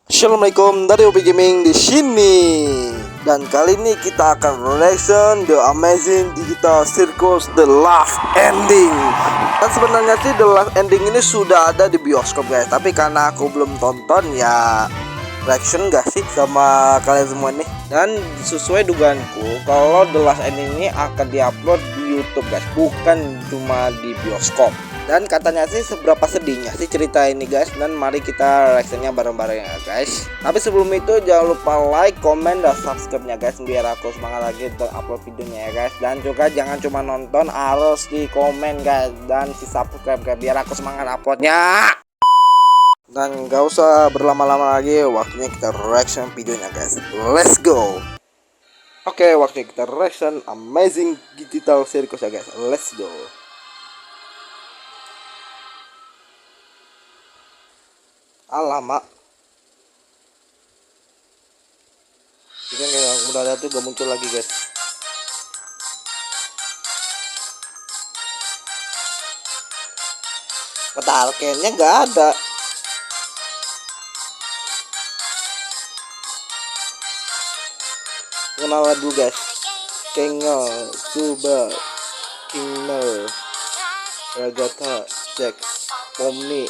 Assalamualaikum, dari Obi Gaming di sini. Dan kali ini kita akan reaction The Amazing Digital Circus The Last Ending. Dan sebenarnya sih The Last Ending ini sudah ada di bioskop guys, tapi karena aku belum tonton ya reaction gak sih sama kalian semua nih. Dan sesuai dugaanku kalau The Last Ending ini akan diupload di YouTube guys, bukan cuma di bioskop. Dan katanya sih seberapa sedihnya sih cerita ini guys. Dan mari kita reaksinya bareng-bareng ya guys. Tapi sebelum itu jangan lupa like, komen, dan subscribe-nya guys, biar aku semangat lagi untuk upload videonya ya guys. Dan juga jangan cuma nonton, harus di komen guys, dan di subscribe guys, biar aku semangat uploadnya. Dan gak usah berlama-lama lagi, waktunya kita reaction videonya guys. Let's go. Oke, waktunya kita reaction Amazing Digital Circus ya guys. Let's go. Alamak, ini kayak udah ada tuh gak muncul lagi guys. Padahal kayaknya gak ada. Kenalan dulu guys. Kengel, Suba, Kingner, Ragata, Jack, Pomni,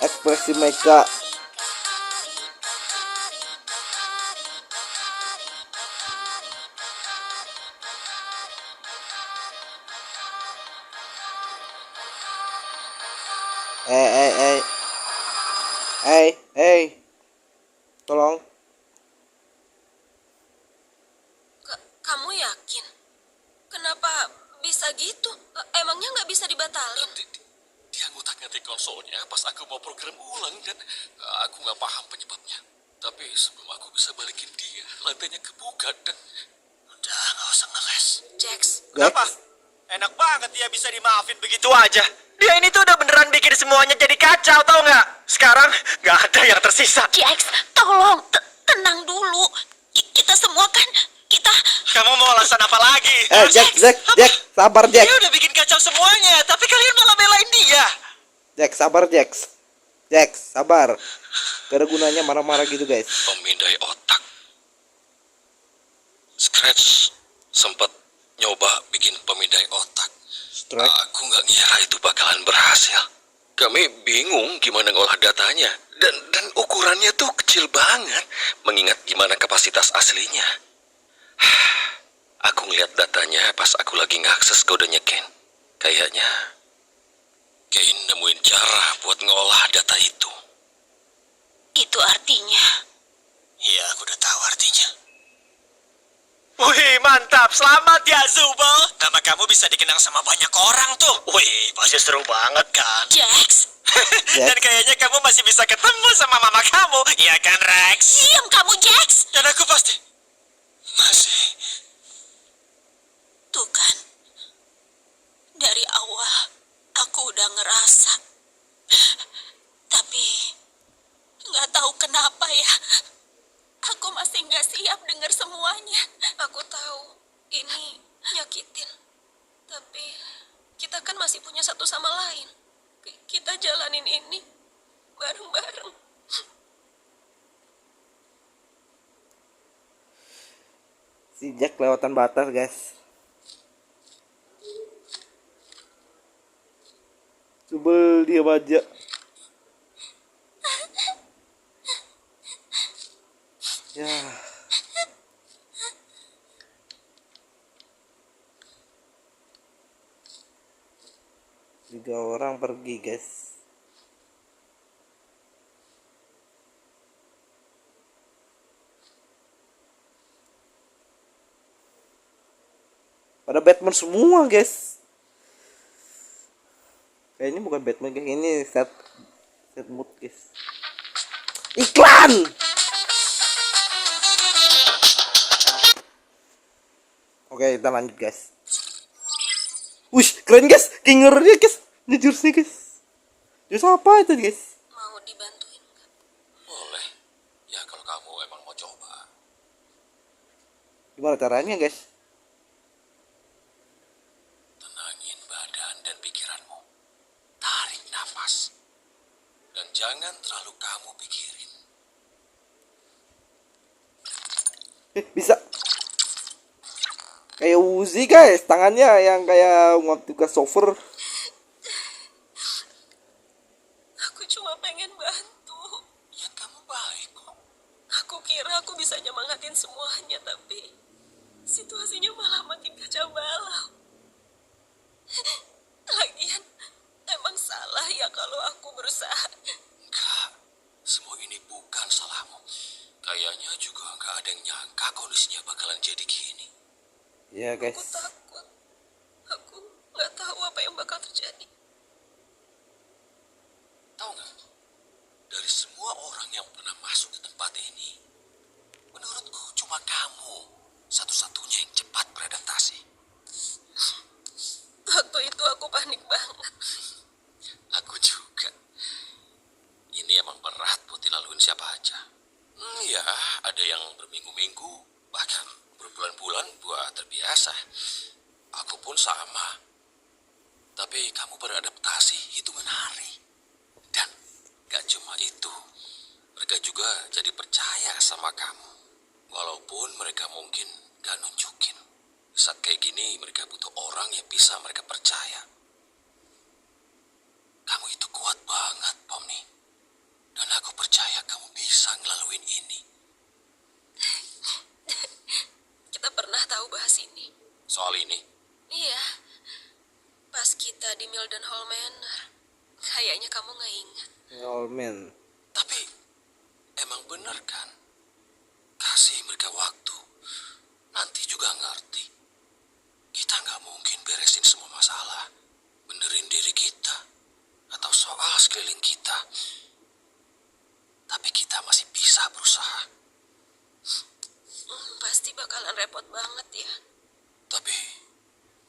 Ekspresi Mega. Tolong. Kamu yakin? Kenapa bisa gitu? Emangnya nggak bisa dibatalin? Dia ngutak-ngatik konsolnya pas aku mau program ulang dan aku nggak paham penyebabnya. Tapi sebelum aku bisa balikin dia, lantainya kebuka dan udah nggak usah ngeles. Jax, Kenapa? Enak banget dia bisa dimaafin begitu aja. Dia ini tuh udah beneran bikin semuanya jadi kacau, tau nggak? Sekarang nggak ada yang tersisa. Jax, tolong tenang dulu. Kita semua kan kita. Kamu mau alasan apa lagi? Jack, sabar Jack. Dia udah bikin kacau semuanya, tapi kalian malah belain dia. Jack, sabar Jack. Jack, sabar. Gak ada gunanya marah-marah gitu guys. Pemindai otak. Scratch sempat nyoba bikin pemindai otak. Aku nggak ngira itu bakalan berhasil. Kami bingung gimana ngolah datanya dan ukurannya tuh kecil banget mengingat gimana kapasitas aslinya. Aku ngeliat datanya pas aku lagi ngakses kodenya Ken. Kayaknya Ken nemuin cara buat ngolah data itu. Itu artinya. Iya, aku udah tahu artinya. Wih, mantap. Selamat ya, Zubel. Nama kamu bisa dikenang sama banyak orang tuh. Wih, pasti seru banget kan? Jax, Dan kayaknya kamu masih bisa ketemu sama mama kamu. Iya kan, Rex? diam kamu Jax. Dan aku pasti masih. Tuh kan, dari awal aku udah ngerasa. Tapi nggak tahu kenapa ya. Aku masih nggak siap dengar semuanya. Aku tahu ini nyakitin. Tapi kita kan masih punya satu sama lain. Kita jalanin ini bareng-bareng. Si Jack lewatan batas guys. Coba dia baca. Ya. Tiga orang pergi guys. Pada Batman semua guys. Kayak ini bukan Batman guys, ini set mood guys. Iklan. Oke, kita lanjut guys. Wih, keren guys, kingernya guys, ini jurusnya guys. Jurus apa itu guys? Mau dibantuin nggak? Boleh. Ya kalau kamu emang mau coba. Gimana caranya guys? Tenangin badan dan pikiranmu. Tarik nafas. Dan jangan terlalu kamu pikirin. Bisa. Kayak Uzi guys, tangannya yang kayak waktu ke software. Aku cuma pengen bantu. Niat kamu baik kok. Aku kira aku bisa nyemangatin semuanya, tapi situasinya malah makin kacau balau. Lagian, emang salah ya kalau aku berusaha. Enggak, semua ini bukan salahmu. Kayaknya juga nggak ada yang nyangka kondisinya bakalan jadi gini. Ya guys. Aku takut. Aku nggak tahu apa yang bakal terjadi. Tahu nggak? Dari semua orang yang pernah masuk ke tempat ini, menurutku cuma kamu satu-satunya yang cepat beradaptasi. Waktu itu aku panik banget. Aku juga. Ini emang berat buat dilaluin siapa aja. Ya, ada yang berminggu-minggu, bahkan berbulan-bulan buat terbiasa. Aku pun sama. Tapi kamu beradaptasi hitungan hari. Dan gak cuma itu, mereka juga jadi percaya sama kamu. Walaupun mereka mungkin gak nunjukin. Saat kayak gini mereka butuh orang yang bisa mereka percaya. Kamu itu kuat banget, Pomni. Dan aku percaya kamu bisa ngelaluin ini. Kita pernah tahu bahas ini. Soal ini, Iya. Pas kita di Mildenhall Manor. Kayaknya kamu nggak ingat. Old man. tapi emang bener kan? Kasih mereka waktu. Nanti juga ngerti. Kita nggak mungkin beresin semua masalah. Benerin diri kita. Atau soal sekeliling kita. Tapi kita masih bisa berusaha. Pasti bakalan repot banget ya. Tapi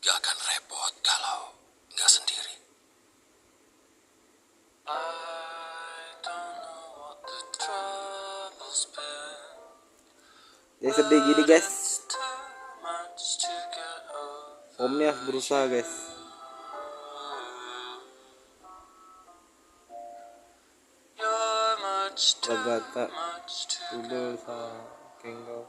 gak akan repot kalau nggak sendiri. Jadi sedih gini guys. Omnya harus berusaha guys. Bagata udah sama Kengo.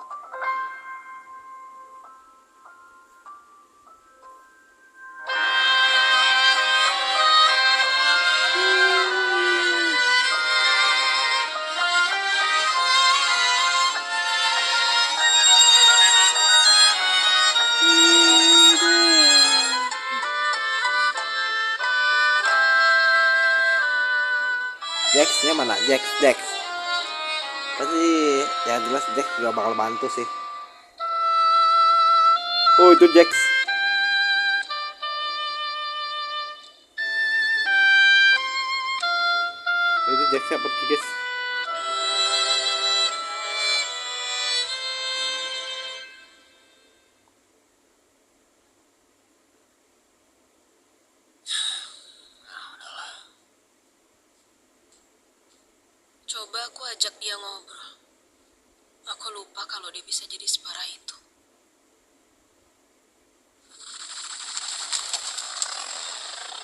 Jax-nya mana? Jax. Pasti yang jelas Jax juga bakal bantu sih. Oh itu Jax. Itu Jax-nya pergi guys. Coba aku ajak dia ngobrol. Aku lupa kalau dia bisa jadi separah itu.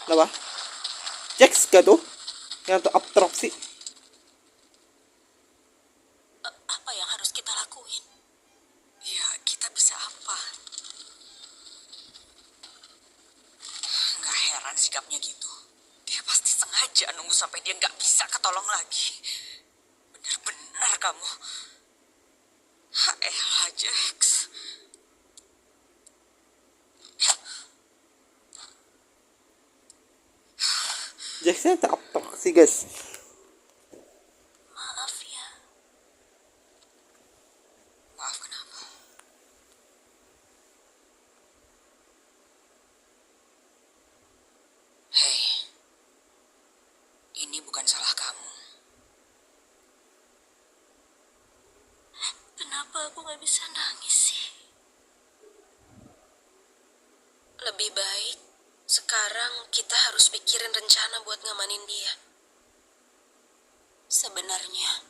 Kenapa? Jax gak tuh? Yang tuh abstraksi. Apa yang harus kita lakuin? Ya, kita bisa apa? Nggak heran sikapnya gitu. Dia pasti sengaja nunggu sampai dia nggak bisa ketolong lagi. Bener-bener kamu. Elah, Jax. Jax-nya tuh abstraksi guys. Maaf ya. Maaf kenapa? Hei, ini bukan salah kamu. Kenapa aku gak bisa nangis sih? Lebih baik sekarang kita harus pikirin rencana buat ngamanin dia. Sebenarnya,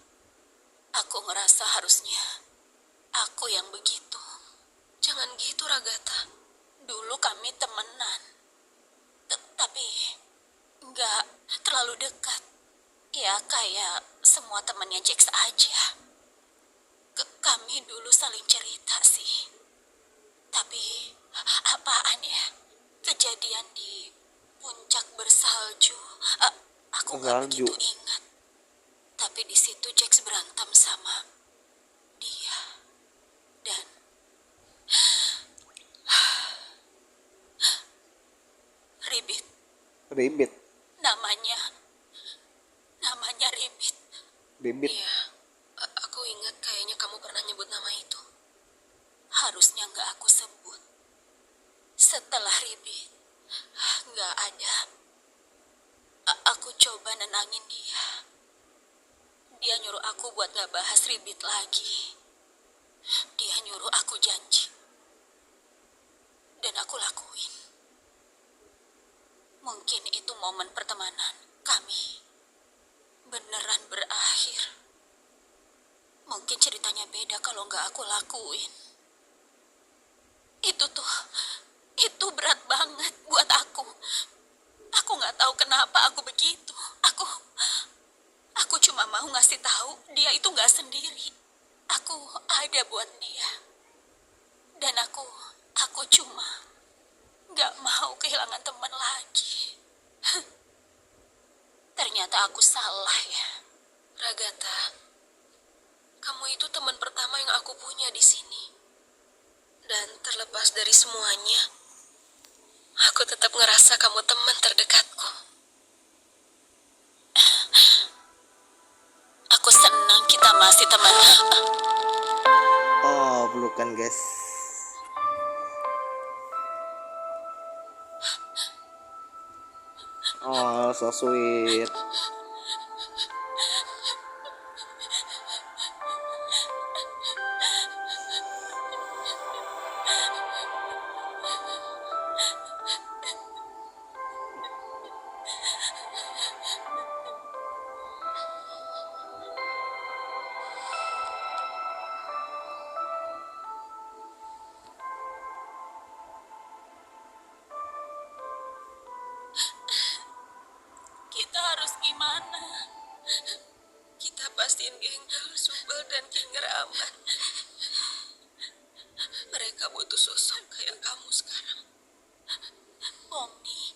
aku ngerasa harusnya aku yang begitu. Jangan gitu, Ragata. Dulu kami temenan. Tapi nggak terlalu dekat. Ya kayak semua temannya Jax aja. Kami dulu saling cerita. nggak begitu ingat. Tapi di situ Jax berantem sama dia. Dan Ribit. Ribet. Namanya Ribit. Ribet. Iya, aku ingat kayaknya kamu pernah nyebut nama itu. Harusnya nggak aku sebut. Setelah Ribit, nggak ada. Aku coba nenangin dia. Dia nyuruh aku buat nggak bahas Ribit lagi. Dia nyuruh aku janji. Dan aku lakuin. Mungkin itu momen pertemanan kami beneran berakhir. Mungkin ceritanya beda kalau nggak aku lakuin. Itu berat banget buat aku. Aku nggak tahu kenapa aku begitu. Aku cuma mau ngasih tahu dia itu nggak sendiri. Aku ada buat dia. Dan aku cuma nggak mau kehilangan teman lagi. Ternyata aku salah ya. Ragata, kamu itu teman pertama yang aku punya di sini. Dan terlepas dari semuanya, aku tetap ngerasa kamu teman terdekatku. Aku senang kita masih teman. Oh, pelukan guys. Oh, so sweet. Kita harus gimana? Kita pastiin geng Subal dan Kinger aman. Mereka butuh sosok kayak kamu sekarang. Pomni,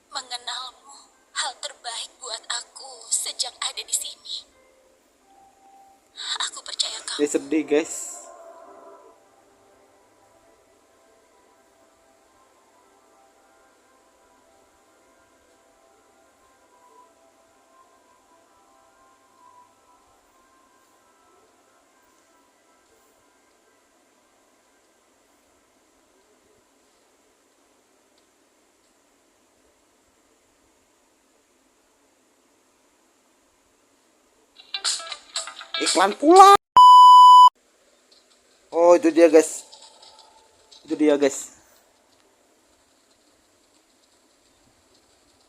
mengenalmu hal terbaik buat aku sejak ada di sini. Aku percaya Dia kamu. sedih guys. Iklan pula. Oh, itu dia guys. Itu dia guys.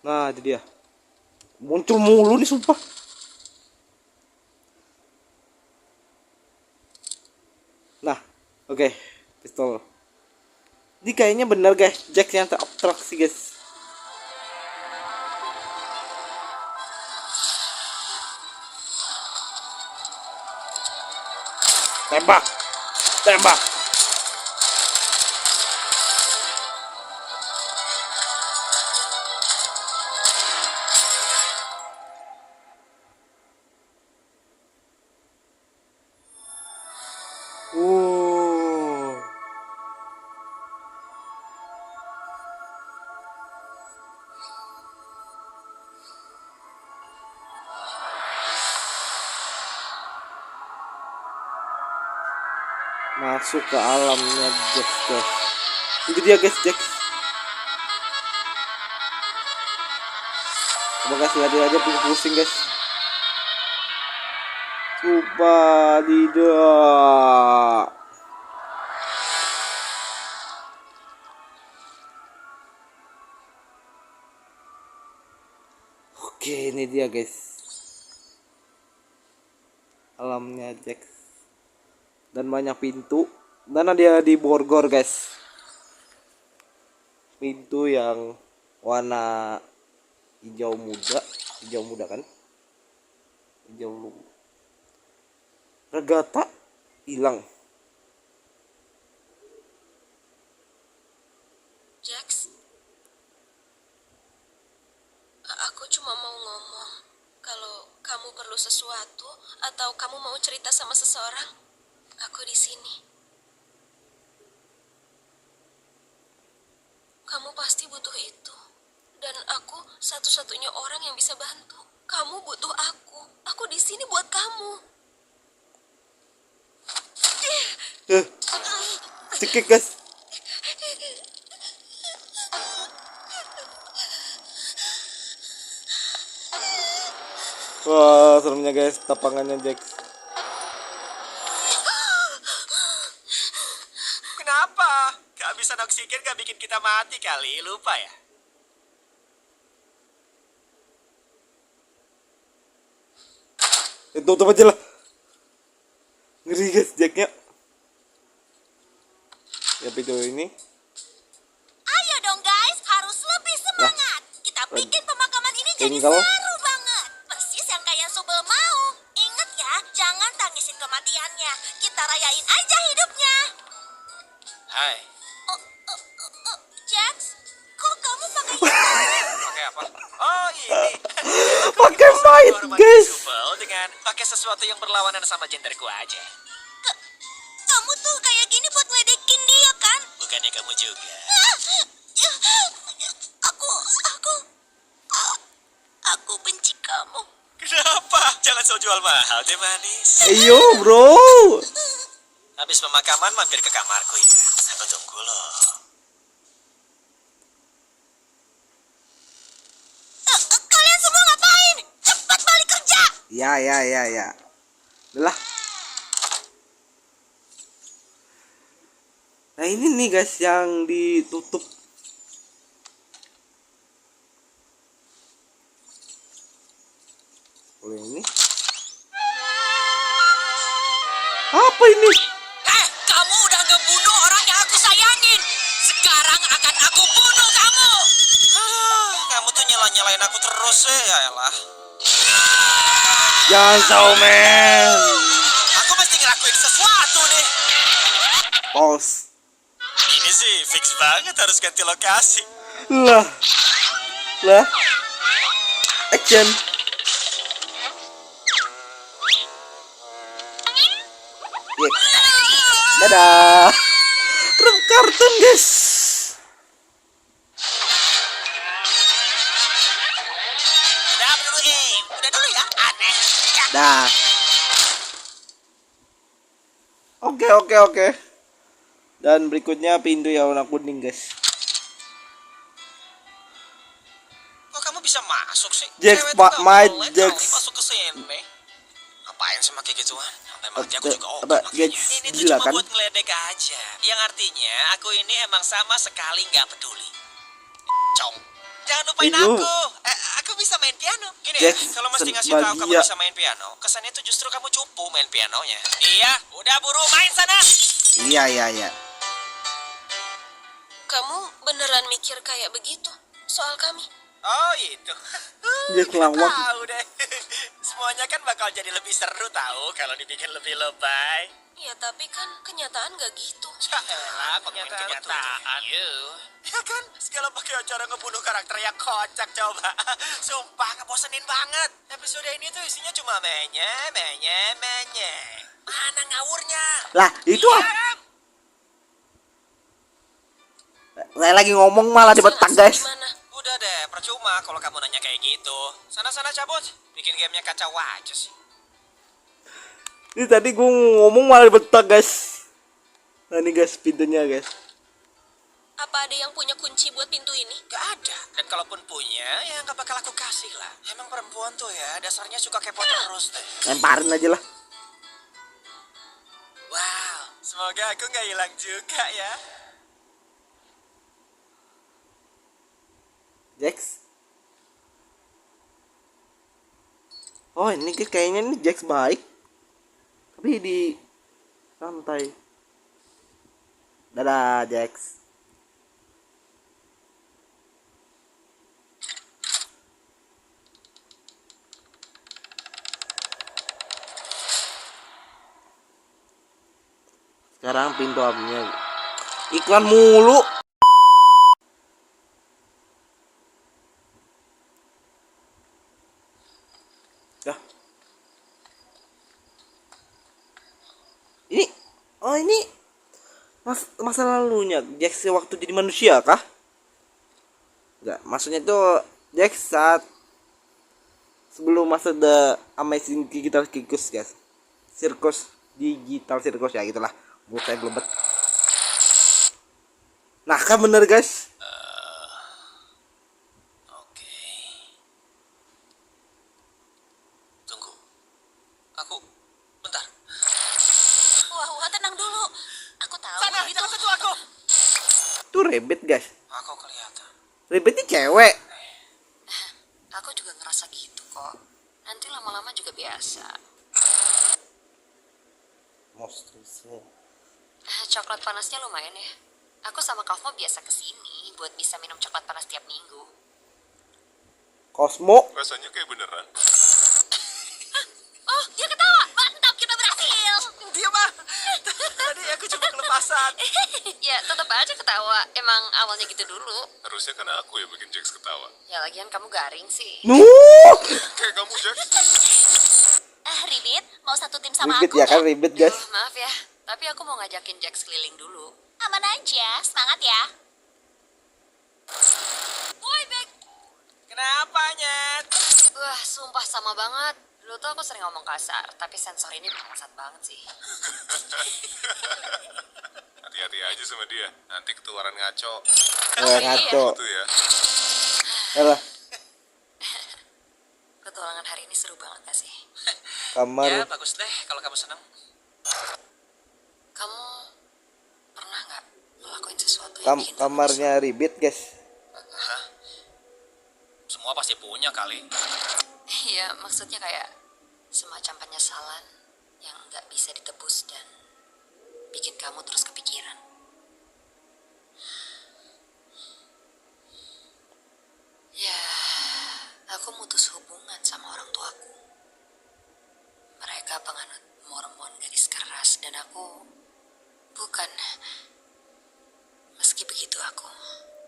Nah, itu dia. Muncul mulu nih sumpah. Nah, oke. Pistol. Ini kayaknya bener guys. Jack yang terabstraksi guys. Tembak. Tembak. Masuk ke alamnya Jax guys. Itu dia guys, Jax. Coba guys, lihat aja pusing guys. Coba tidak. Oke, ini dia guys. Alamnya Jax. Dan banyak pintu. Dan ada di Borgor guys. Pintu yang warna hijau muda kan? Hijau. Ragata hilang. Jax, aku cuma Atau kamu mau cerita sama seseorang? Aku di sini. Kamu pasti butuh itu. Dan aku satu-satunya orang yang bisa bantu. Kamu butuh aku. Aku di sini buat kamu. Cekik guys. Wah, seremnya guys, tapangannya Jax. Kenapa? Kehabisan oksigen gak bikin kita mati kali, lupa ya? Tutup aja lah. Ngeri guys Jacknya. Ya video ini. Ayo dong guys, harus lebih semangat. Kita bikin pemakaman ini jadi Tinggal. seru banget. Persis yang kayak Subel mau. Ingat ya, jangan tangisin kematiannya. Kita rayain aja hidupnya. Hai. Jax, kok kamu pakai Pakai apa? Oh ini. Pakai mic guys. Subel dengan pakai sesuatu yang berlawanan sama genderku aja. kamu tuh kayak gini buat ngeledekin dia kan? Bukannya kamu juga. Aku benci kamu. Kenapa? Jangan sok jual mahal deh manis. Ayo bro. Habis pemakaman mampir ke kamarku ya. Aku tunggu loh. Kalian semua ngapain? Cepat balik kerja. Ya. Udah. Nah ini nih guys yang ditutup. Oleh ini. Apa ini? Kamu udah ngebunuh orang yang aku sayangin. Sekarang akan aku bunuh kamu. Kamu tuh nyelain aku terus ya elah. Jangan tahu men. Aku mesti ngelakuin sesuatu nih. Pause. Ini sih fix banget harus ganti lokasi. Lah. Action. Dadah. Film kartun guys. Udah dulu ya, aneh. Dah. Oke. Dan berikutnya pintu yang warna kuning guys. Kok kamu bisa masuk sih? Jax, Cewek tuh Pak, nggak my boleh Jax. kali masuk ke sini. Ngapain sih pakai gituan? Sampai mati aku juga Apa, makanya. Jax, Ini tuh gila cuma kan? buat ngeledek aja. Yang artinya aku ini emang sama sekali nggak peduli. Cong. Jangan lupain Ayo. Aku bisa main piano. Gini Jax, ya, kalau mesti ngasih tahu kamu bahagia. bisa main piano, kesannya tuh justru kamu cupu main pianonya. Iya, udah buru main sana. Iya. Kamu beneran mikir kayak begitu soal kami? Oh itu. Jax lawak. Tahu deh. Semuanya kan bakal jadi lebih seru tahu kalau dibikin lebih lebay. Ya tapi kan kenyataan gak gitu. Yaelah, kenyataan. Ya kan, segala pakai acara ngebunuh karakter yang kocak coba. Sumpah, ngebosenin banget. Episode ini tuh isinya cuma menye. Mana ngawurnya? Lah, itu Iya. Saya lagi ngomong malah dibetak guys. Gimana? Udah deh, percuma kalau kamu nanya kayak gitu. Sana-sana cabut. Bikin gamenya kacau aja sih. Ini tadi gue ngomong malah dibetak guys. Nah ini guys pintunya guys. Apa ada yang punya kunci buat pintu ini? Gak ada. Dan kalaupun punya, ya gak bakal aku kasih lah. Emang perempuan tuh ya, dasarnya suka kepo terus deh. Lemparin aja lah. Wow, semoga aku gak hilang juga ya. Jax. Oh ini kayaknya nih Jax baik. Tapi di santai. Dadah Jax. Sekarang pintu apinya. Iklan mulu. Dah. Oh ini masa lalunya Jax waktu jadi manusia kah? Enggak, maksudnya itu Jax saat sebelum masa The Amazing Digital Circus guys. Digital Circus ya gitulah. Buat saya belum. Nah kan bener guys. Oke. Tunggu. Aku bentar. Wah, tenang dulu. Aku tahu Sana, itu. jangan sentuh aku. Itu Rabbit guys. Aku kelihatan. Rabbit ini cewek. Aku juga ngerasa gitu kok. Nanti lama-lama juga biasa. Monstrous. Coklat panasnya lumayan ya. Aku sama Kavmo biasa kesini buat bisa minum coklat panas tiap minggu. Cosmo. Rasanya kayak beneran. Oh, dia ketawa. Mantap, kita berhasil. Dia mah. Tadi aku cuma kelepasan. Ya, tetap aja ketawa. Emang awalnya gitu dulu. Harusnya kan aku yang bikin Jax ketawa. Ya, lagian kamu garing sih. Kayak kamu, Jax. Ribit, mau satu tim sama Ribet aku ya kan nggak? ribet guys. Maaf ya, tapi aku mau ngajakin Jax keliling dulu. Aman aja, semangat ya. Woi, Bek. Kenapa, Nyet? Wah, sumpah sama banget. Dulu tuh aku sering ngomong kasar, tapi sensor ini bangsat banget sih. Hati-hati aja sama dia. Nanti ketularan ngaco. Wah, iya. ngaco. Itu ya. Yalah, Petualangan hari ini seru banget gak sih? kamar. Ya, bagus deh kalau kamu senang. Kamu pernah nggak ngelakuin sesuatu yang bikin kamu Kamarnya Ribet guys. Semua pasti punya kali. kesel? Iya, maksudnya kayak semacam penyesalan yang nggak bisa ditebus dan bikin kamu terus kepikiran. Ya, aku mutus hubungan sama orang tuaku. Mereka penganut Mormon garis keras dan aku bukan. Meski begitu aku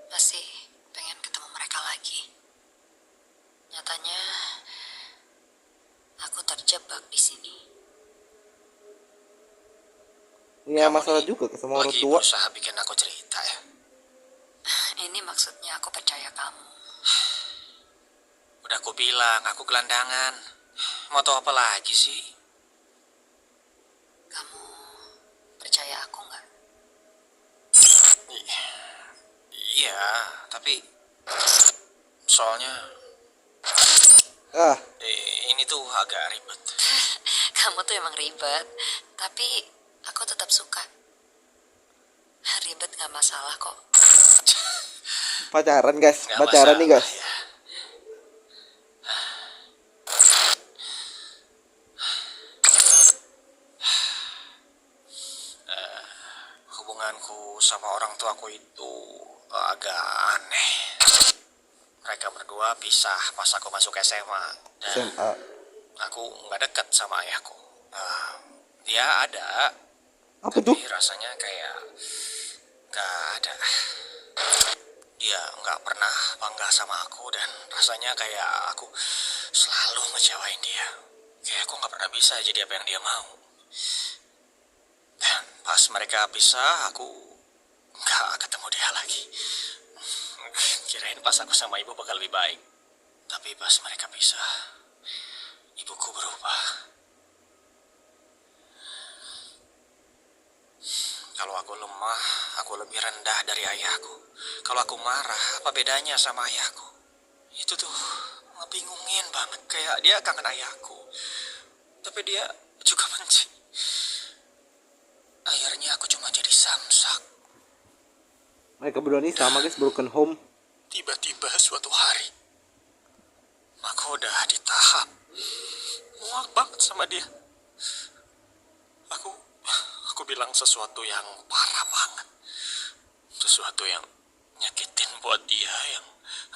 masih pengen ketemu mereka lagi. Nyatanya aku terjebak di sini. Punya masalah juga ke sama orang Lagi tua. berusaha bikin aku cerita ya. Ini maksudnya aku percaya kamu. Udah aku bilang, aku gelandangan. Mau tau apa lagi sih? Kamu percaya aku nggak? Iya, tapi soalnya Ah, ini tuh agak ribet. Kamu tuh emang ribet, tapi aku tetap suka. Ribet nggak masalah kok. pacaran guys. Nggak Pacaran nih masalah, guys. ya. Hubunganku sama orang tuaku itu agak aneh. Mereka berdua pisah pas aku masuk SMA. Dan SMA. aku nggak dekat sama ayahku. Dia ada, Apa tapi tuh? rasanya kayak nggak ada. Dia nggak pernah bangga sama aku dan rasanya kayak aku selalu ngecewain dia. Kayak aku nggak pernah bisa jadi apa yang dia mau. Dan pas mereka pisah, aku nggak ketemu dia lagi. Kirain pas aku sama ibu bakal lebih baik. Tapi pas mereka pisah, ibuku berubah. Kalau aku lemah, aku lebih rendah dari ayahku. Kalau aku marah, apa bedanya sama ayahku? Itu tuh ngebingungin banget. Kayak dia kangen ayahku, tapi dia juga benci. Akhirnya aku cuma jadi samsak. Mereka berdua ini sama guys, broken home. Tiba-tiba suatu hari, aku udah di tahap muak banget sama dia. Aku bilang sesuatu yang parah banget. Sesuatu yang nyakitin buat dia, yang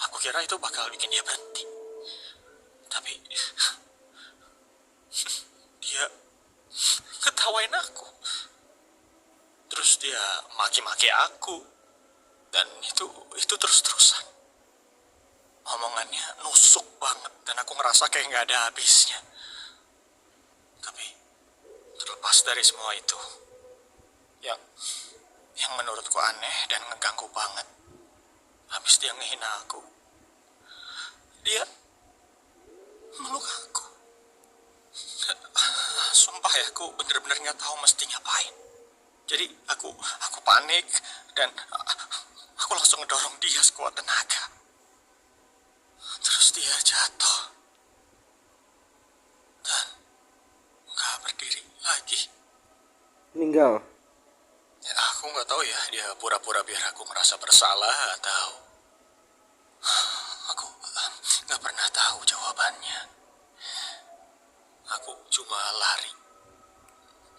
aku kira itu bakal bikin dia berhenti. Tapi dia ketawain aku. Terus dia maki-maki aku. Dan itu terus-terusan. Omongannya nusuk banget dan aku ngerasa kayak nggak ada habisnya. Tapi terlepas dari semua itu, yang menurutku aneh dan ngeganggu banget. Habis dia ngehina aku, dia meluk aku. Sumpah ya, aku bener-bener nggak tahu mesti ngapain. Jadi aku panik dan aku langsung ngedorong dia sekuat tenaga. Terus dia jatuh dan nggak berdiri lagi. Meninggal. Ya, aku nggak tahu ya, dia pura-pura biar aku merasa bersalah atau aku nggak pernah tahu jawabannya. Aku cuma lari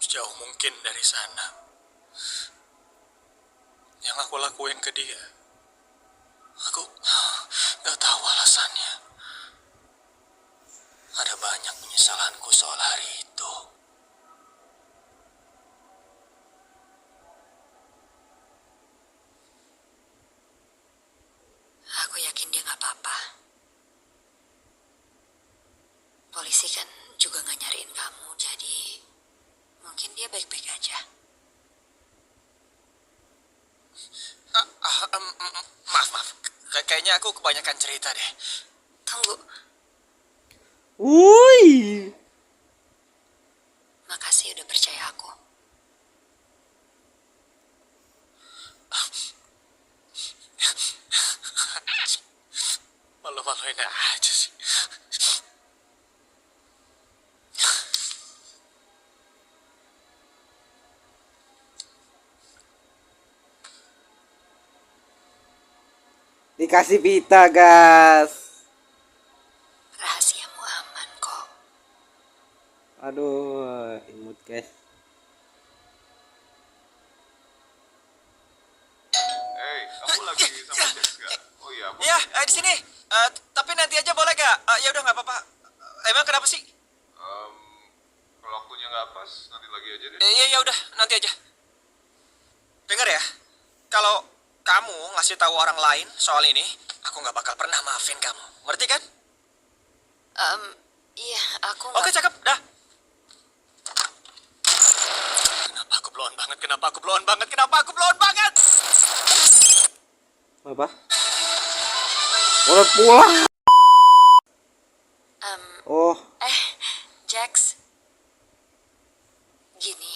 sejauh mungkin dari sana. Yang aku lakuin ke dia, aku nggak tahu alasannya. Ada banyak penyesalanku soal hari itu. Aku yakin dia nggak apa-apa. Polisi kan juga nggak nyariin kamu, jadi mungkin dia baik-baik aja. Maaf. Kayaknya aku kebanyakan cerita deh. Tunggu, Wih. makasih udah percaya aku. Malu-maluin aja sih. Dikasih pita, gas. Rahasiamu aman kok. Aduh, imut guys. Kamu lagi sama Jess gak? Oh iya, aku Ya, di sini. Tapi nanti aja boleh gak? Ya udah nggak apa-apa. Emang kenapa sih? kalau waktunya nggak pas, nanti lagi aja deh. Ya udah, nanti aja. Dengar ya, kalau kamu ngasih tahu orang lain soal ini, aku nggak bakal pernah maafin kamu. Ngerti kan? Iya, aku Oke, nggak. cakep. Dah. Kenapa aku blown banget? Kenapa aku blown banget? Kenapa aku blown banget? Apa? Udah pulang. Oh, Jax, gini,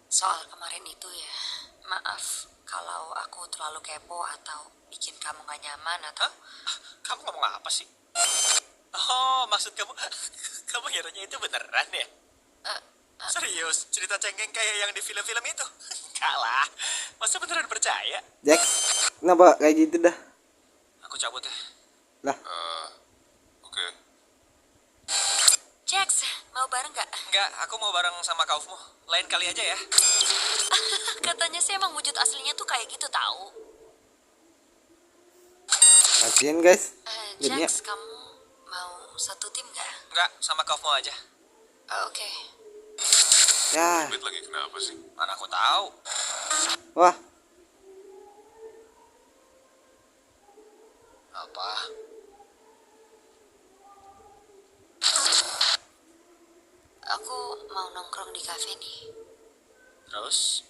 soal kemarin itu ya, maaf kalau aku terlalu kepo atau bikin kamu gak nyaman atau... Kamu ngomong apa sih? Oh, maksud kamu, kamu kiranya itu beneran ya? Serius, cerita cengeng kayak yang di film-film itu? Kalah, masa beneran percaya? Jack, kenapa kayak gitu dah? Aku cabut ya. Lah, Oke. Jax, mau bareng gak? Enggak, aku mau bareng sama kaufmu. Lain kali aja ya. Katanya sih emang wujud aslinya tuh kayak gitu tahu. kasihan guys. Jadinya Jax, kamu mau satu tim gak? Enggak, sama kaufmu aja. Oke. ya. Ubed lagi kenapa sih? Mana aku tahu. Wah, Apa? Aku mau nongkrong di kafe nih. Terus?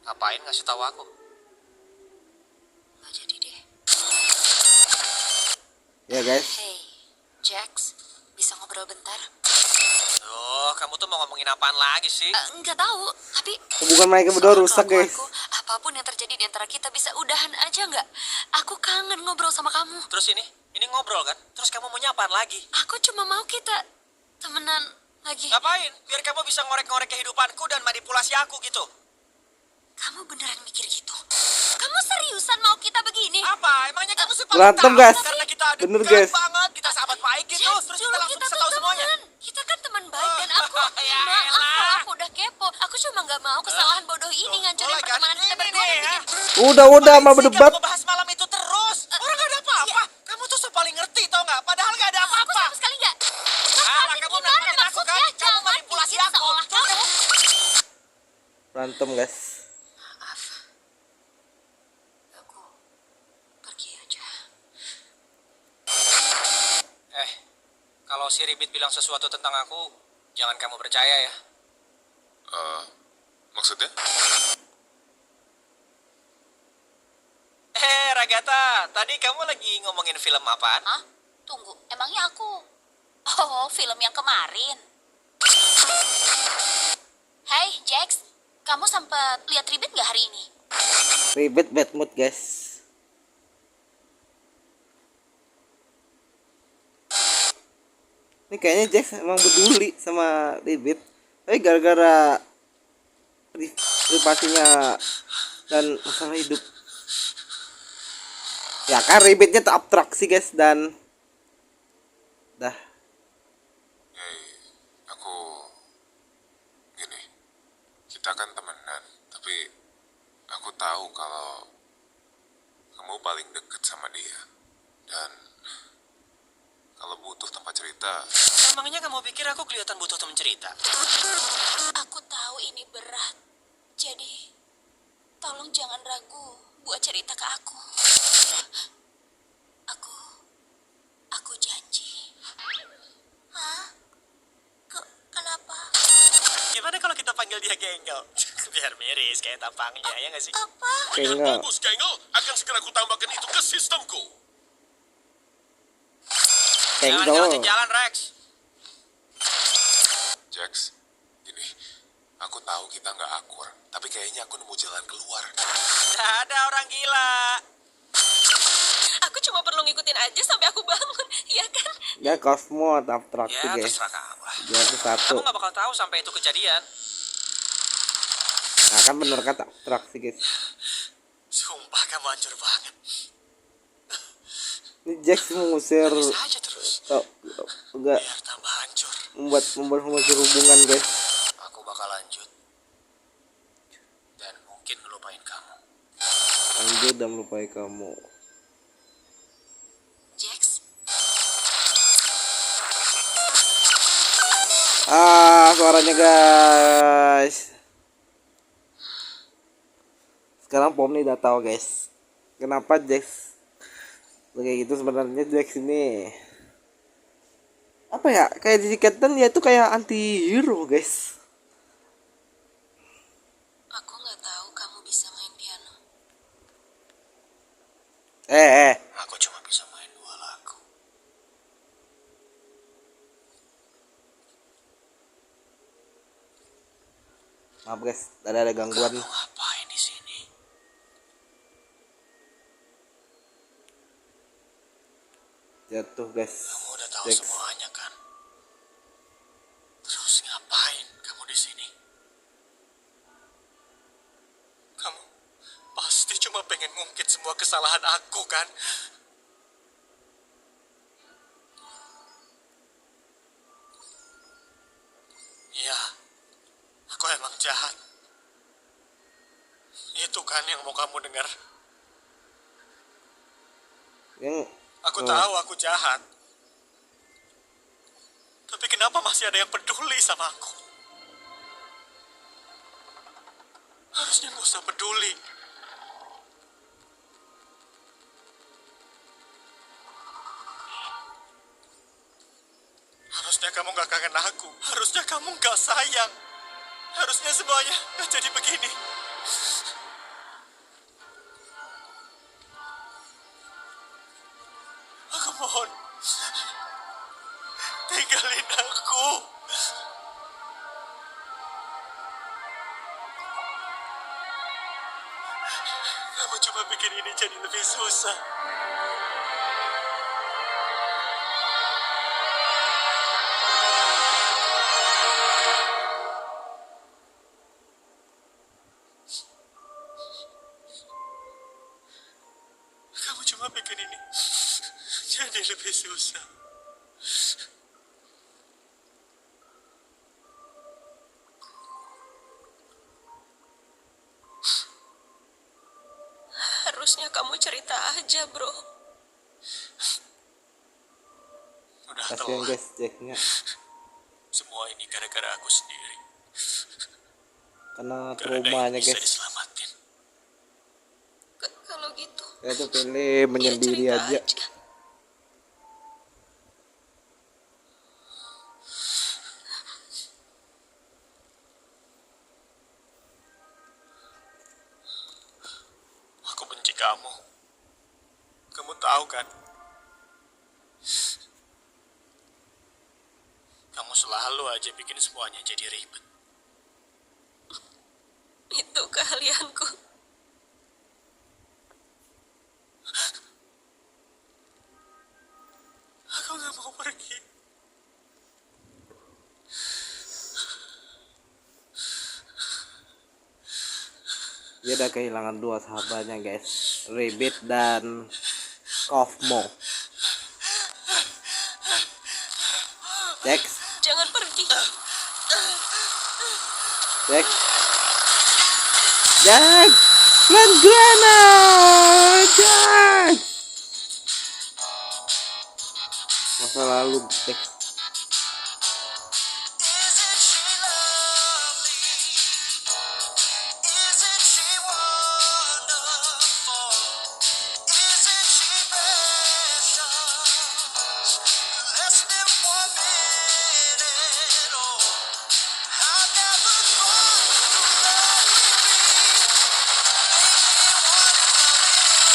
Ngapain ngasih tahu aku? Gak jadi deh. ya guys. Hey, Jax, bisa ngobrol bentar? Duh, kamu tuh mau ngomongin apaan lagi sih? Nggak tahu, tapi Hubungan mereka berdua soal rusak guys. kelakuanku, apapun yang terjadi di antara kita bisa udahan aja nggak? Aku kangen ngobrol sama kamu. Terus ini ngobrol kan? Terus kamu mau apaan lagi? Aku cuma mau kita temenan lagi. Ngapain? Biar kamu bisa ngorek-ngorek kehidupanku dan manipulasi aku gitu. Kamu beneran mikir gitu? Kamu seriusan mau kita begini? Apa? Emangnya kamu sih paling Berantem, tahu guys. karena kita Bener, dekat guys. banget, kita sahabat baik gitu, Jax, terus dulu kita langsung kita bisa tuh tahu semuanya. teman. Kita kan teman baik dan aku Ya maaf elah. kalau aku udah kepo. Aku cuma nggak mau kesalahan bodoh ini ngancurin Mulai kan? pertemanan kita Ini berdua nih, dan ya. bikin Udah malah Ngapain sih berdebat. kamu bahas malam itu terus? Orang gak ada apa-apa. Kamu tuh so paling ngerti tau gak? Padahal gak ada Aku apa-apa. sama sekali nggak. Alah, kamu Gimana manfaatin aku maksudnya? kan? Kamu Jangan manipulasi bikin aku. seolah Terus kamu. Berantem guys. Maaf. Aku pergi aja. kalau si Ribit bilang sesuatu tentang aku, jangan kamu percaya ya. Maksudnya? Ragata, tadi kamu lagi ngomongin film apaan? Hah? Tunggu, emangnya aku? Oh, film yang kemarin. Hai, Jax. Kamu sempat lihat Ribet nggak hari ini? Ribet bad mood guys. Ini kayaknya Jax emang peduli sama Ribet, tapi gara-gara privasinya dan masalah hidup. Ya kan Ribetnya terabstraksi guys, dan dah. Hei, aku gini. Kita kan temenan, tapi aku tahu kalau kamu paling deket sama dia. Dan kalau butuh tempat cerita, Emangnya kamu pikir aku kelihatan butuh temen cerita? Aku tahu ini berat. Jadi, tolong jangan ragu buat cerita ke aku. Aku janji. Hah? Kenapa? Gimana kalau kita panggil dia Genggel? Biar miris kayak tampangnya, ya nggak sih? Apa? Kayaknya bagus, Gengel. Akan segera ku tambahkan itu ke sistemku. Jangan Kenggo. jalan jalan, Rex. Jax, gini. Aku tahu kita nggak akur, tapi kayaknya aku nemu jalan keluar. Gak ada orang gila. Aku cuma perlu ngikutin aja sampai aku bangun, ya kan? Ya Cosmo abstraksi Ya, guys. terserah kamu lah. Dia itu satu. Kamu nggak bakal tahu sampai itu kejadian. Nah kan bener kata abstraksi guys. Sumpah kamu hancur banget. Ini Jax mengusir Nangis aja terus. enggak Biar tambah hancur. membuat hubungan guys. Aku bakal lanjut. Dan mungkin ngelupain kamu. Lanjut dan melupai kamu. Jax, Suaranya guys. Sekarang Pomni udah tahu guys, kenapa Jax kayak gitu. Sebenarnya Jax ini apa ya, kayak di Captain dia tuh kayak anti hero guys. aku nggak tahu kamu bisa main piano. Aku cuma bisa main 2 lagu. Maaf guys, ada gangguan. Kamu ngapain di sini? Jatuh guys. Kamu udah tahu Jax. semuanya kan? Terus ngapain kamu di sini? Kamu pasti cuma pengen ngungkit semua kesalahan aku kan? Iya, aku emang jahat. Itu kan yang mau kamu dengar. Yang Aku tahu aku jahat. Tapi kenapa masih ada yang peduli sama aku? Harusnya gak usah peduli. Harusnya kamu gak kangen aku. Harusnya kamu gak sayang. Harusnya semuanya gak jadi begini. Aku mohon. Tinggalin aku. Kamu cuma bikin ini jadi lebih susah. Kamu cuma bikin ini jadi lebih susah. Harusnya kamu cerita aja, bro. Udah kasihan telat. guys Jacknya, Semua ini gara-gara aku sendiri. karena Gak ada yang traumanya bisa guys. diselamatin. Kalau gitu, Saya tuh pilih ya menyendiri cerita aja. kamu. Kamu tahu kan? Kamu selalu aja bikin semuanya jadi ribet. Itu keahlianku. Aku gak mau pergi. Dia udah kehilangan dua sahabatnya guys, Rabbit dan Kofmo. Jax, Jangan pergi. Jax, Jax, plant granat, Jax. Masa lalu Jax.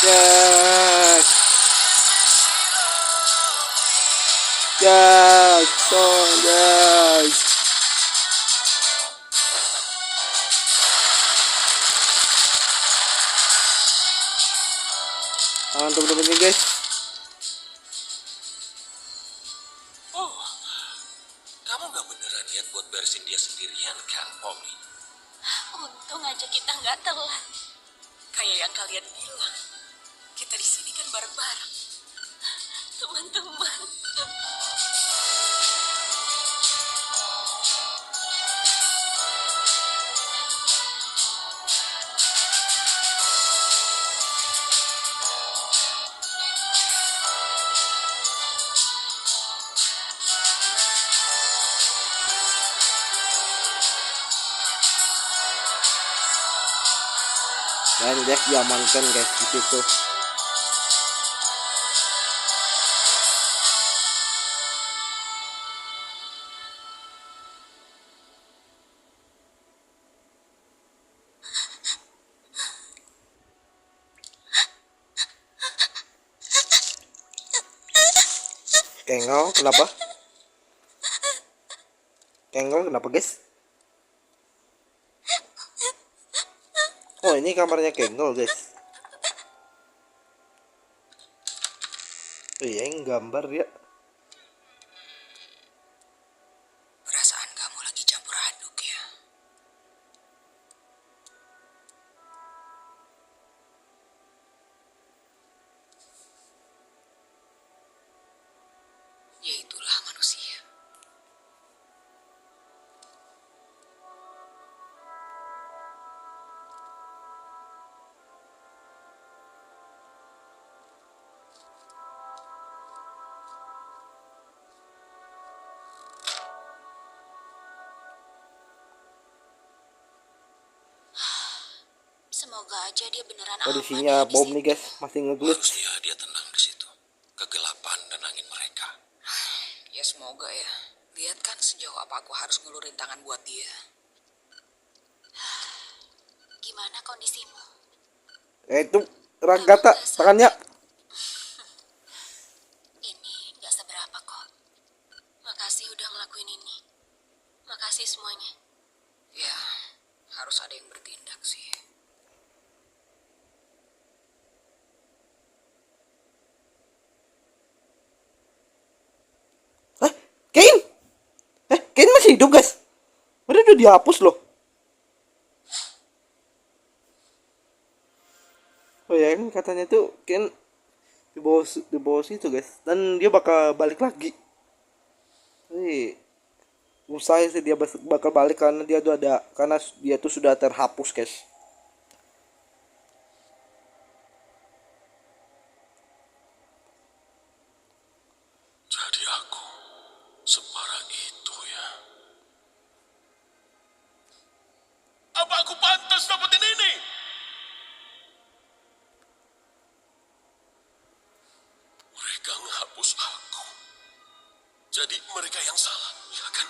Jax, Jax, oh Jax. Tangan temen-temennya guys. Oh, kamu gak beneran niat buat beresin dia sendirian kan, Polly? Untung aja kita nggak telat. Kayak yang kalian bilang, kita di sini kan bareng-bareng. Teman-teman. Dan Jax diamankan guys di situ. Kengol kenapa? Kengol kenapa guys? Oh ini kamarnya Kengol guys. Oh iya yang gambar ya. Perasaan kamu lagi campur aduk ya. Ya itulah manusia. Semoga aja dia beneran Kondisinya aman ya di bom sini. nih guys, masih ngeglitch. Harusnya dia tenang di situ. Kegelapan dan angin mereka. Ya semoga ya. Lihat kan sejauh apa aku harus ngulurin tangan buat dia. Gimana kondisimu? Itu Ragata tangannya. Ini gak seberapa kok. Makasih udah ngelakuin ini. Makasih semuanya. Ya, harus ada yang bertindak sih. Kane? Kane masih hidup guys. Udah dihapus loh. Oh ya kan katanya tuh Kane di bawah situ guys. Dan dia bakal balik lagi. Jadi mustahil sih dia bakal balik karena dia tuh sudah terhapus guys. Jadi aku separah itu ya. Apa aku pantas dapetin ini? Mereka ngehapus aku. Jadi mereka yang salah, ya kan?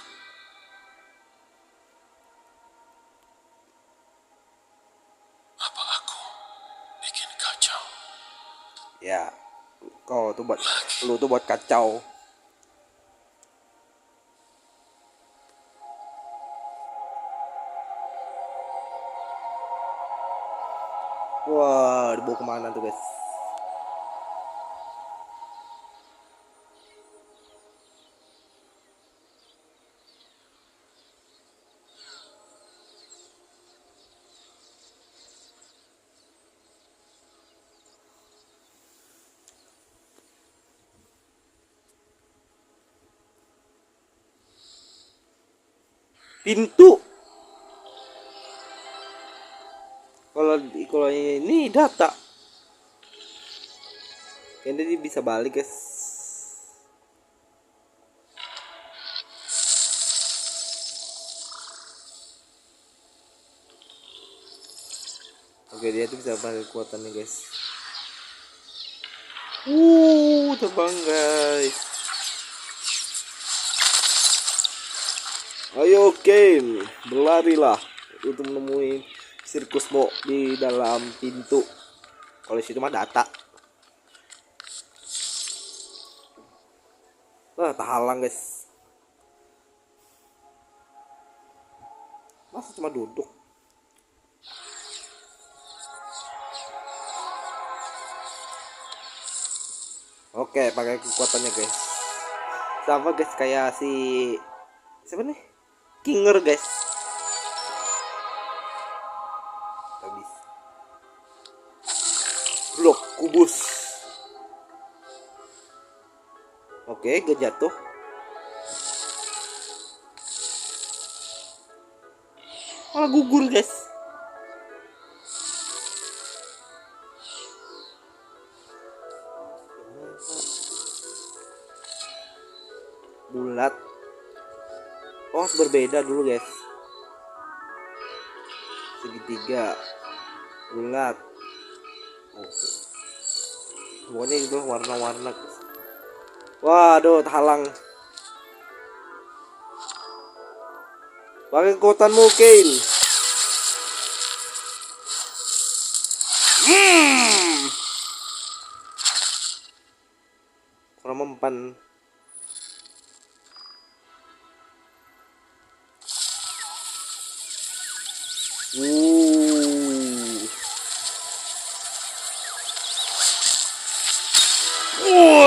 Ya, kau tuh buat lu tuh buat kacau. Wah, dibawa kemana tuh guys? Pintu. Kalau ini data. Kayaknya dia bisa balik guys. Oke, dia tuh bisa balik kekuatannya guys. Terbang guys. Ayo game, berlarilah untuk menemui sirkus Mo di dalam pintu. Kalau situ mah data. Wah, terhalang guys. Masa cuma duduk? Oke, pakai kekuatannya guys. Sama guys kayak si siapa nih? Kinger guys. Habis. Blok kubus. Oke, gak jatuh. Malah gugur guys. Bulat. Oh, berbeda dulu guys. Segitiga. Bulat. Oke. Pokoknya itu warna-warna. Waduh, terhalang. Pakai kekuatanmu, Kale. Kurang mempan.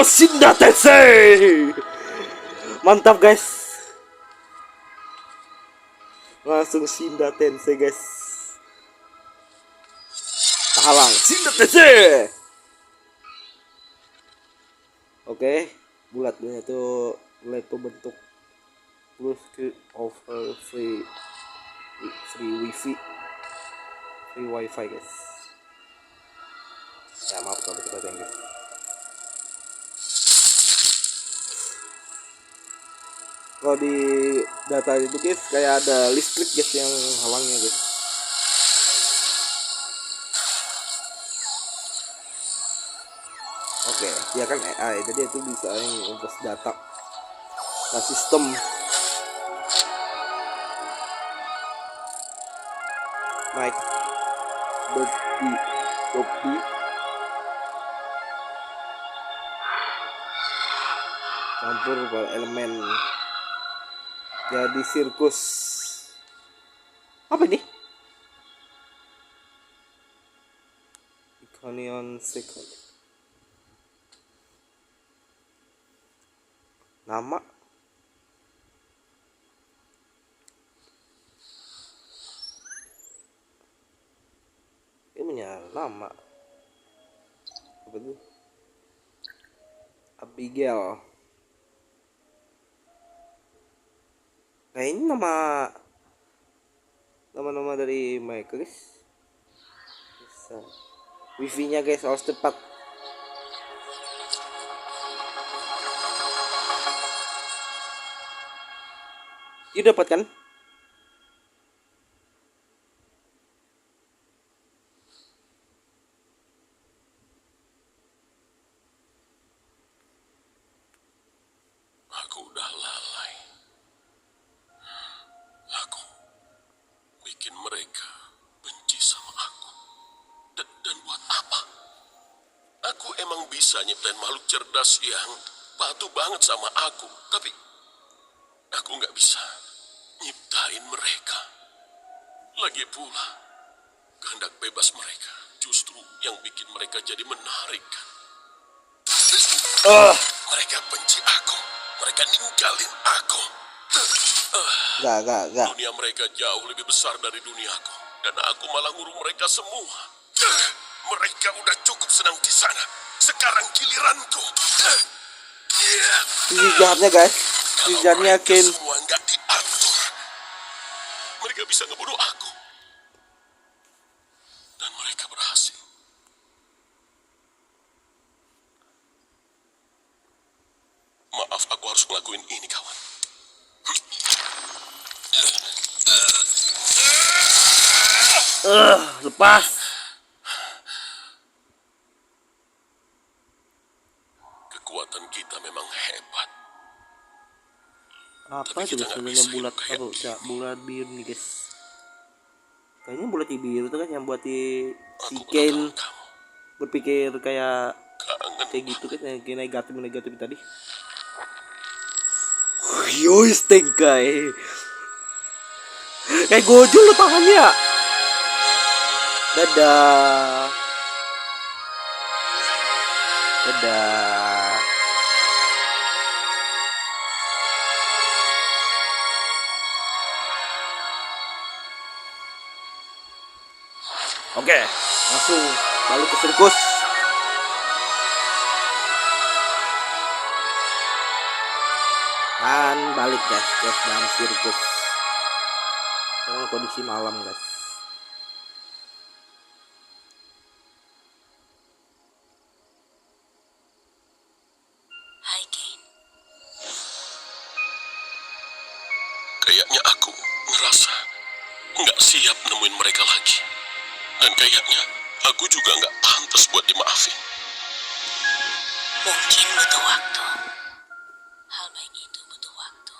Shinda Tensei. Mantap guys. Langsung Shinda Tensei guys. Terhalang Shinda Tensei. Oke, bulatnya itu mulai pembentuk plus over free wifi guys. Ya maaf kalau bahasa Inggris. Kalau di data itu guys kayak ada listrik guys yang halangnya guys. Oke, dia kan AI jadi itu bisa ngurus data nah sistem. Naik Dopi campur ke elemen jadi sirkus. Apa ini? Iconion second. Nama ini punya nama apa tuh? Abigail. Nah ini nama dari mereka guys. Bisa wifi nya guys harus cepat. Dia dapat kan? Aku udah lalai. Aku bikin mereka benci sama aku. Dan buat apa? Aku emang bisa nyiptain makhluk cerdas yang patuh banget sama aku. Tapi aku nggak bisa nyiptain mereka. Lagi pula, kehendak bebas mereka justru yang bikin mereka jadi menarik kan. Mereka benci aku. Mereka ninggalin aku. Gak. Dunia mereka jauh lebih besar dari duniaku. Dan aku malah ngurung mereka semua. Mereka udah cukup senang di sana. Sekarang giliranku. Ini jahatnya guys. Ini jahatnya Mereka Ken. semua nggak diatur. Mereka bisa ngebunuh aku. Dan mereka berhasil. Maaf, aku harus ngelakuin ini, kawan. Lepas. Kekuatan kita memang hebat. Apa Tapi itu kita guys nggak sebenarnya bisa bulat hidup kayak apa? gini. Bulat biru nih guys. Kayaknya bulat biru tuh kan yang buat si Aku udah Ken kangen kamu. berpikir kayak Kangen gitu kan, banget. yang negatif tadi. Yoi stengkai. Kayak Gojo lo tangannya. Dadah. Dadah. Oke, langsung balik ke sirkus. Dan balik guys ke dalam sirkus. Dalam kondisi malam guys. Hai, Ken. Kayaknya aku ngerasa nggak siap nemuin mereka lagi. Dan kayaknya aku juga nggak pantas buat dimaafin. Mungkin butuh waktu. Hal baik itu butuh waktu.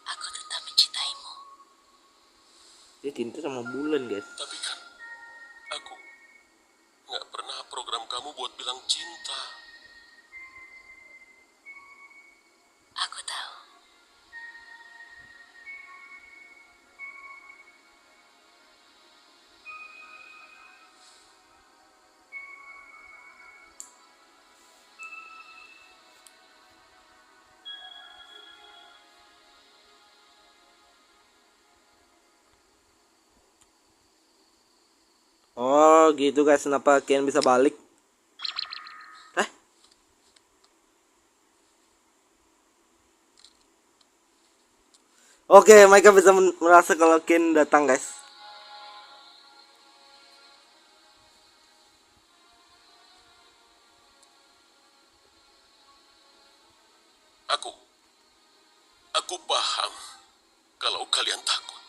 Aku tetap mencintaimu. Dia cinta sama bulan guys. Tapi kan aku nggak pernah program kamu buat bilang cinta. Aku tahu. Oh gitu guys, kenapa Ken bisa balik? Oke, mereka bisa merasa kalau Ken datang guys. Aku paham kalau kalian takut.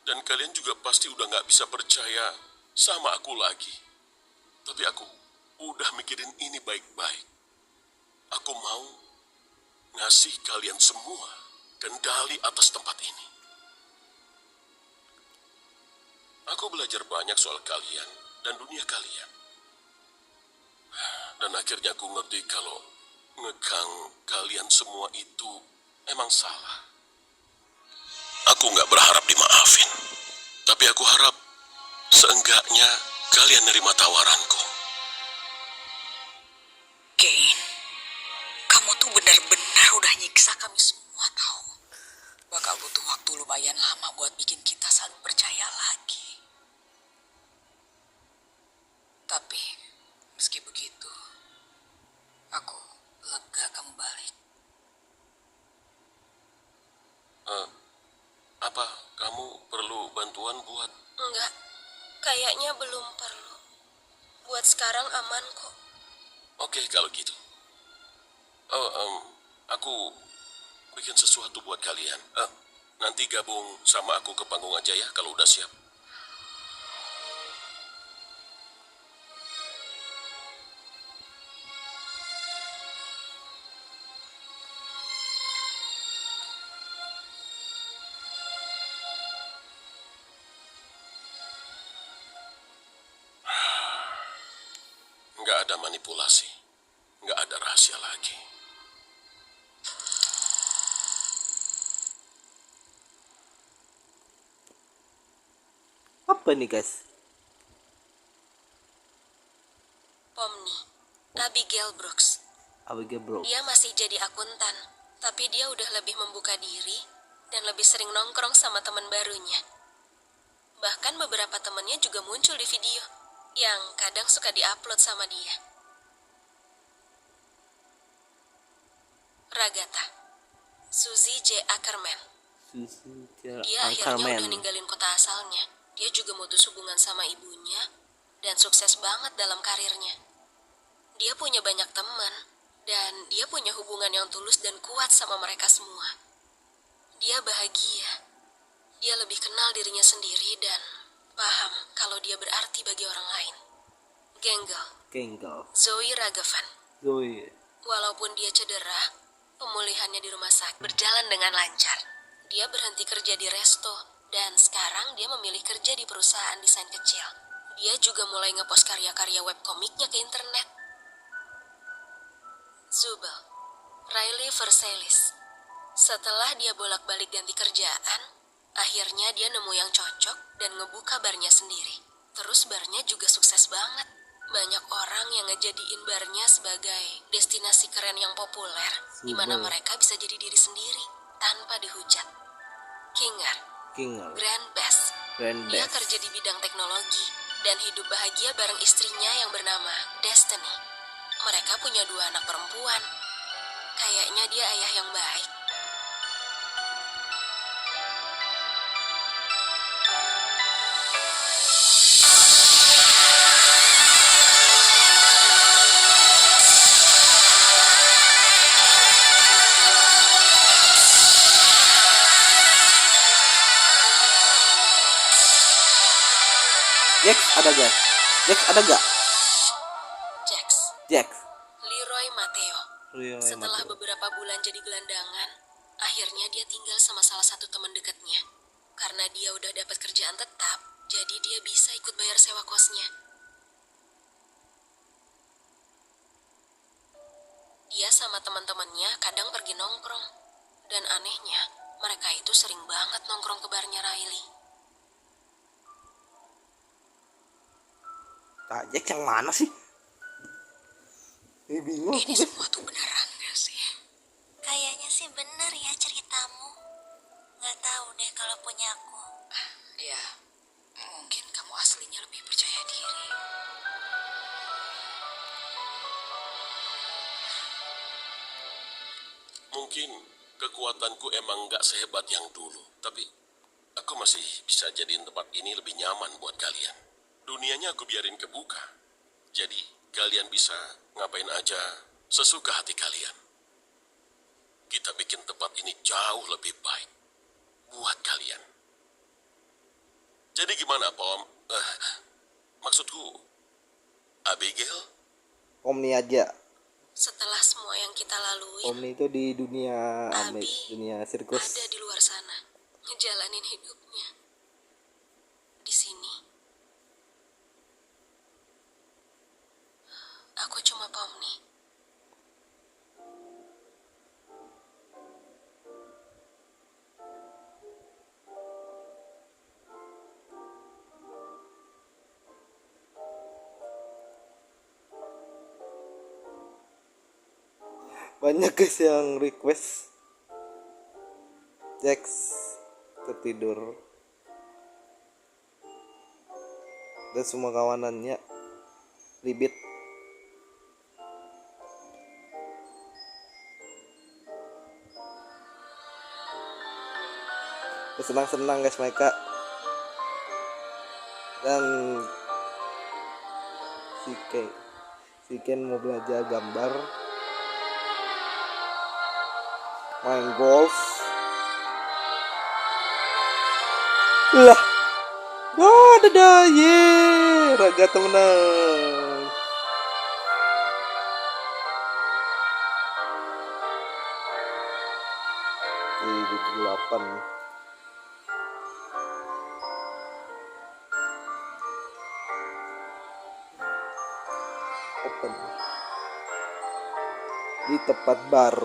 Dan kalian juga pasti udah nggak bisa percaya sama aku lagi. Tapi aku udah mikirin ini baik-baik. Aku mau ngasih kalian semua kendali atas tempat ini. Aku belajar banyak soal kalian dan dunia kalian. Dan akhirnya aku ngerti kalau ngekang kalian semua itu emang salah. Aku nggak berharap dimaafin. Tapi aku harap seenggaknya kalian nerima tawaranku. Ken, kamu tuh benar-benar udah nyiksa kami semua tahu. Bakal butuh waktu lumayan lama buat bikin kita saling percaya lagi. Tapi meski begitu, aku lega kamu balik. Apa kamu perlu bantuan buat... Enggak, kayaknya belum perlu. Buat sekarang aman kok. Oke, kalau gitu. Aku bikin sesuatu buat kalian. Nanti gabung sama aku ke panggung aja ya kalau udah siap. Nggak ada manipulasi. Nggak ada rahasia lagi. Apa nih guys? Pomni, Abigail Brooks. Abigail Bro. Dia masih jadi akuntan, tapi dia udah lebih membuka diri dan lebih sering nongkrong sama teman barunya. Bahkan beberapa temannya juga muncul di video yang kadang suka diupload sama dia. Ragata, Suzy J. Ackerman. Dia akhirnya udah ninggalin kota asalnya. Dia juga mutus hubungan sama ibunya dan sukses banget dalam karirnya. Dia punya banyak teman dan dia punya hubungan yang tulus dan kuat sama mereka semua. Dia bahagia. Dia lebih kenal dirinya sendiri dan paham kalau dia berarti bagi orang lain. Genggel. Zoe Ragavan. Zoe. Walaupun dia cedera, pemulihannya di rumah sakit berjalan dengan lancar. Dia berhenti kerja di resto, dan sekarang dia memilih kerja di perusahaan desain kecil. Dia juga mulai ngepost karya-karya webkomiknya ke internet. Zubel, Riley Versailles. Setelah dia bolak-balik ganti kerjaan, akhirnya dia nemu yang cocok dan ngebuka barnya sendiri. Terus barnya juga sukses banget. Banyak orang yang ngejadiin barnya sebagai destinasi keren yang populer, di mana mereka bisa jadi diri sendiri tanpa dihujat. Kinger. Grand Best. Dia kerja di bidang teknologi dan hidup bahagia bareng istrinya yang bernama Destiny. Mereka punya 2 anak perempuan. Kayaknya dia ayah yang baik. Jax ada gak? Jax. Leroy Mateo. Setelah beberapa bulan jadi gelandangan, akhirnya dia tinggal sama salah satu teman dekatnya. Karena dia udah dapat kerjaan tetap, jadi dia bisa ikut bayar sewa kosnya. Dia sama teman-temannya kadang pergi nongkrong. Dan anehnya, mereka itu sering banget nongkrong ke barnya Riley. Jax yang mana sih? Bingung. Ini semua tuh beneran gak sih? Kayaknya sih benar ya ceritamu. Nggak tahu deh kalau punya aku. Ya, mungkin kamu aslinya lebih percaya diri. Mungkin kekuatanku emang nggak sehebat yang dulu, tapi aku masih bisa jadiin tempat ini lebih nyaman buat kalian. Dunianya aku biarin kebuka, jadi kalian bisa ngapain aja sesuka hati kalian. Kita bikin tempat ini jauh lebih baik buat kalian. Jadi gimana, Pom? Maksudku, Abigail? Omni aja. Setelah semua yang kita lalui, Omni itu di dunia Abi dunia sirkus. ada di luar sana, ngejalanin hidupnya. Di sini, aku cuma Pomni. Banyak guys yang request Jax tertidur dan semua kawanannya ribet. Senang-senang guys mereka. Dan si Ken mau belajar gambar, main golf. Lah, dadah, Ragata menang. Di 8. happen di tempat bar.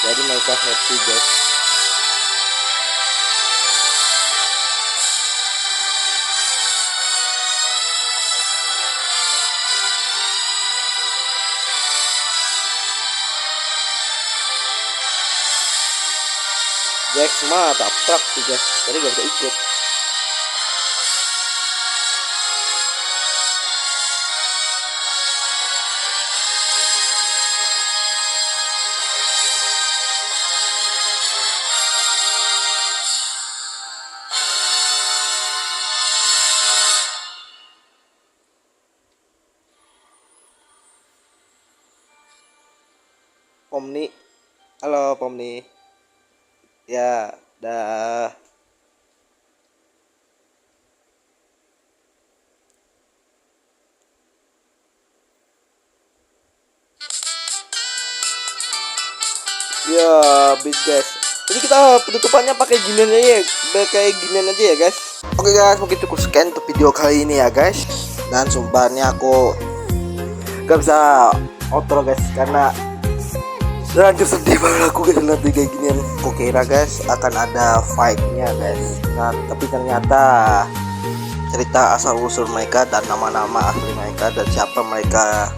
Jadi mereka happy guys. Jax mah tabrak sih guys, tadi gak bisa ikut. Pomni, halo Pomni. Ya, dah. Ya, big guys. Jadi kita penutupannya pakai ginian aja ya, kayak ginian aja ya guys. Oke guys, mungkin cukup sekian untuk video kali ini ya guys. Dan sumpahnya aku gak bisa outro guys karena hancur sedih banget aku guys lihat kayak ginian. Aku kira guys akan ada fight-nya guys. Nah, tapi ternyata cerita asal usul mereka dan nama-nama asli mereka dan siapa mereka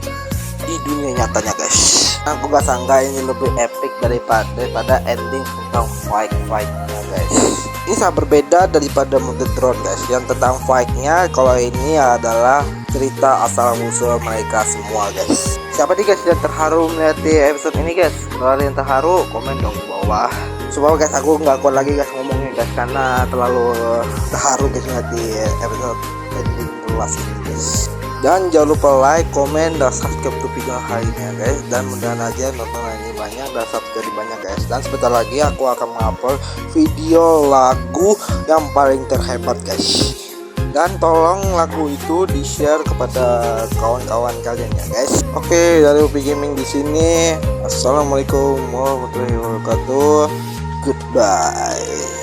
di dunia nyatanya guys. Aku gak sangka ini lebih epic daripada ending tentang fight-nya guys. Ini sangat berbeda daripada Mode Throne guys. Yang tentang fight-nya, kalau ini adalah cerita asal usul mereka semua guys. Siapa nih guys yang terharu melihat di episode ini guys? Kalau ada yang terharu, komen dong di bawah. Supaya guys aku nggak kuat lagi guys ngomongnya guys karena terlalu terharu guys melihat di episode ending kelas ini guys. Dan jangan lupa like, komen, dan subscribe untuk video hari ini ya guys. Dan mudah-mudahan aja nonton ini banyak dan subscribe banyak guys. Dan sebentar lagi aku akan mengupload video lagu yang paling terhebat guys. Dan tolong lagu itu di share kepada kawan-kawan kalian ya guys. Oke, dari Upi Gaming di sini. Assalamualaikum warahmatullahi wabarakatuh. Goodbye.